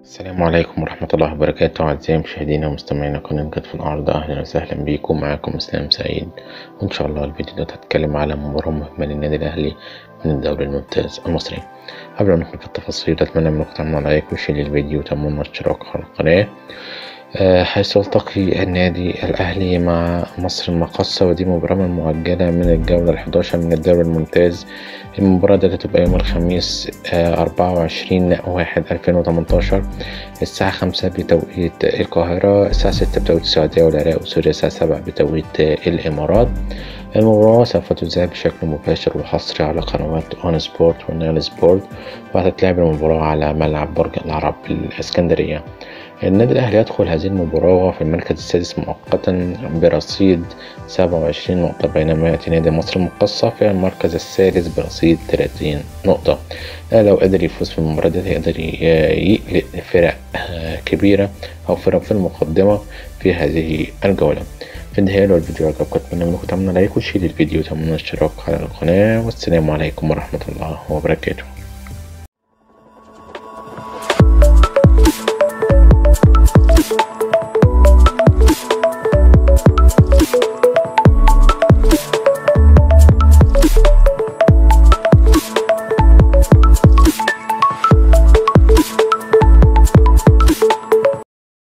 السلام عليكم ورحمة الله وبركاته. أعزائي مشاهدينا ومستمعينا قناة جد في الأرض، أهلا وسهلا بيكم. معاكم إسلام سعيد، وإن شاء الله الفيديو ده هتكلم على مباراة مهمة للنادي الأهلي من الدوري الممتاز المصري. قبل ما ندخل في التفاصيل أتمنى منكم تعملوا لايك وشير للفيديو وتعملوا اشتراك على القناة، حيث يلتقي النادي الأهلي مع مصر المقاصة، ودي مباراة مؤجلة من الجولة 11 من الدوري الممتاز. المباراة دي هتبقى يوم الخميس 24/1/2018 الساعة 5 بتوقيت القاهرة، الساعة 6 بتوقيت السعودية والعراق وسوريا، الساعة 7 بتوقيت الإمارات. المباراة سوف تذاع بشكل مباشر وحصري على قنوات أون سبورت ونايل سبورت، وهتتلعب المباراة على ملعب برج العرب بالإسكندرية. النادي الأهلي يدخل هذه المباراة في المركز السادس مؤقتا برصيد 27 نقطة، بينما يأتي نادي مصر المقاصة في المركز الثالث برصيد 30 نقطة. لو قدر يفوز في المباراة دي يقدر يقلق فرق كبيرة أو فرق في المقدمة في هذه الجولة. في النهاية لو الفيديو عجبكم أتمنى منكم تعملوا لايك وشير الفيديو وتعملوا اشتراك على القناة، والسلام عليكم ورحمة الله وبركاته.